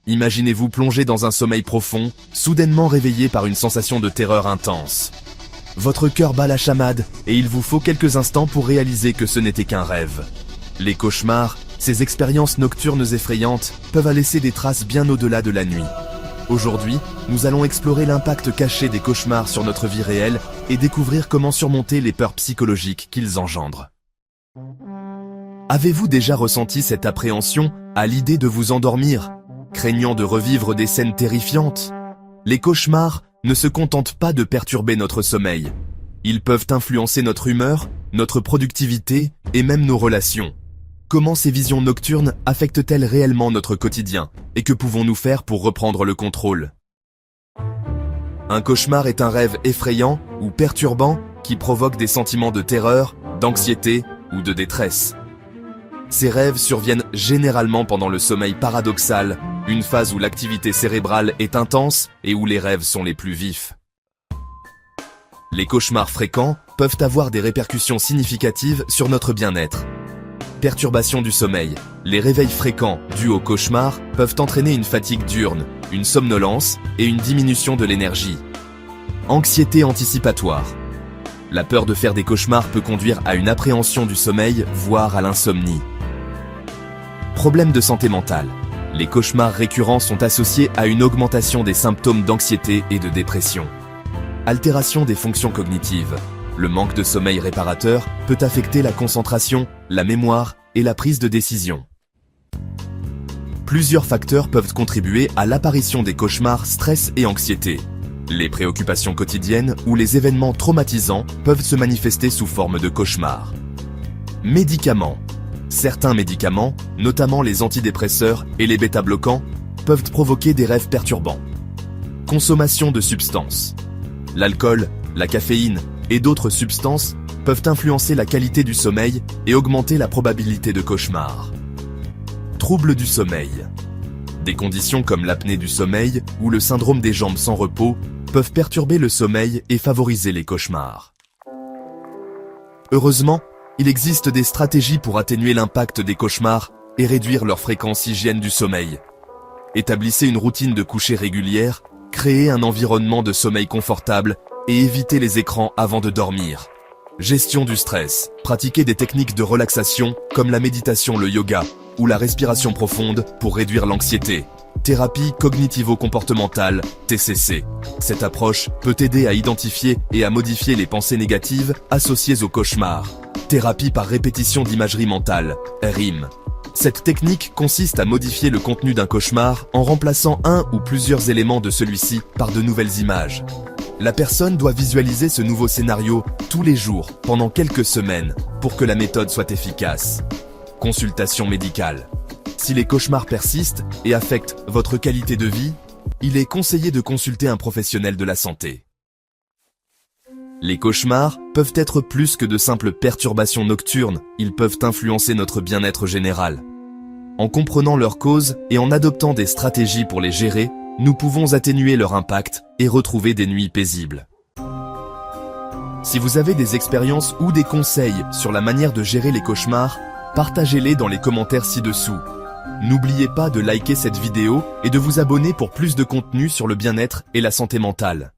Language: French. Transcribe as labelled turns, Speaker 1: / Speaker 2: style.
Speaker 1: Imaginez-vous plongé dans un sommeil profond, soudainement réveillé par une sensation de terreur intense. Votre cœur bat la chamade et il vous faut quelques instants pour réaliser que ce n'était qu'un rêve. Les cauchemars, ces expériences nocturnes effrayantes, peuvent laisser des traces bien au-delà de la nuit. Aujourd'hui, nous allons explorer l'impact caché des cauchemars sur notre vie réelle et découvrir comment surmonter les peurs psychologiques qu'ils engendrent. Avez-vous déjà ressenti cette appréhension à l'idée de vous endormir, craignant de revivre des scènes terrifiantes? Les cauchemars ne se contentent pas de perturber notre sommeil. Ils peuvent influencer notre humeur, notre productivité et même nos relations. Comment ces visions nocturnes affectent-elles réellement notre quotidien et que pouvons-nous faire pour reprendre le contrôle? Un cauchemar est un rêve effrayant ou perturbant qui provoque des sentiments de terreur, d'anxiété ou de détresse. Ces rêves surviennent généralement pendant le sommeil paradoxal, une phase où l'activité cérébrale est intense et où les rêves sont les plus vifs. Les cauchemars fréquents peuvent avoir des répercussions significatives sur notre bien-être. Perturbation du sommeil. Les réveils fréquents dus aux cauchemars peuvent entraîner une fatigue diurne, une somnolence et une diminution de l'énergie. Anxiété anticipatoire. La peur de faire des cauchemars peut conduire à une appréhension du sommeil, voire à l'insomnie. Problèmes de santé mentale. Les cauchemars récurrents sont associés à une augmentation des symptômes d'anxiété et de dépression. Altération des fonctions cognitives. Le manque de sommeil réparateur peut affecter la concentration, la mémoire et la prise de décision. Plusieurs facteurs peuvent contribuer à l'apparition des cauchemars stress et anxiété. Les préoccupations quotidiennes ou les événements traumatisants peuvent se manifester sous forme de cauchemars. Médicaments. Certains médicaments, notamment les antidépresseurs et les bêta-bloquants, peuvent provoquer des rêves perturbants. Consommation de substances. L'alcool, la caféine et d'autres substances peuvent influencer la qualité du sommeil et augmenter la probabilité de cauchemars. Troubles du sommeil. Des conditions comme l'apnée du sommeil ou le syndrome des jambes sans repos peuvent perturber le sommeil et favoriser les cauchemars. Heureusement, il existe des stratégies pour atténuer l'impact des cauchemars et réduire leur fréquence hygiène du sommeil. Établissez une routine de coucher régulière, créez un environnement de sommeil confortable et évitez les écrans avant de dormir. Gestion du stress. Pratiquez des techniques de relaxation comme la méditation, le yoga ou la respiration profonde pour réduire l'anxiété. Thérapie cognitivo-comportementale, TCC. Cette approche peut aider à identifier et à modifier les pensées négatives associées aux cauchemars. Thérapie par répétition d'imagerie mentale, RIM. Cette technique consiste à modifier le contenu d'un cauchemar en remplaçant un ou plusieurs éléments de celui-ci par de nouvelles images. La personne doit visualiser ce nouveau scénario tous les jours pendant quelques semaines pour que la méthode soit efficace. Consultation médicale. Si les cauchemars persistent et affectent votre qualité de vie, il est conseillé de consulter un professionnel de la santé. Les cauchemars peuvent être plus que de simples perturbations nocturnes, ils peuvent influencer notre bien-être général. En comprenant leurs causes et en adoptant des stratégies pour les gérer, nous pouvons atténuer leur impact et retrouver des nuits paisibles. Si vous avez des expériences ou des conseils sur la manière de gérer les cauchemars, partagez-les dans les commentaires ci-dessous. N'oubliez pas de liker cette vidéo et de vous abonner pour plus de contenu sur le bien-être et la santé mentale.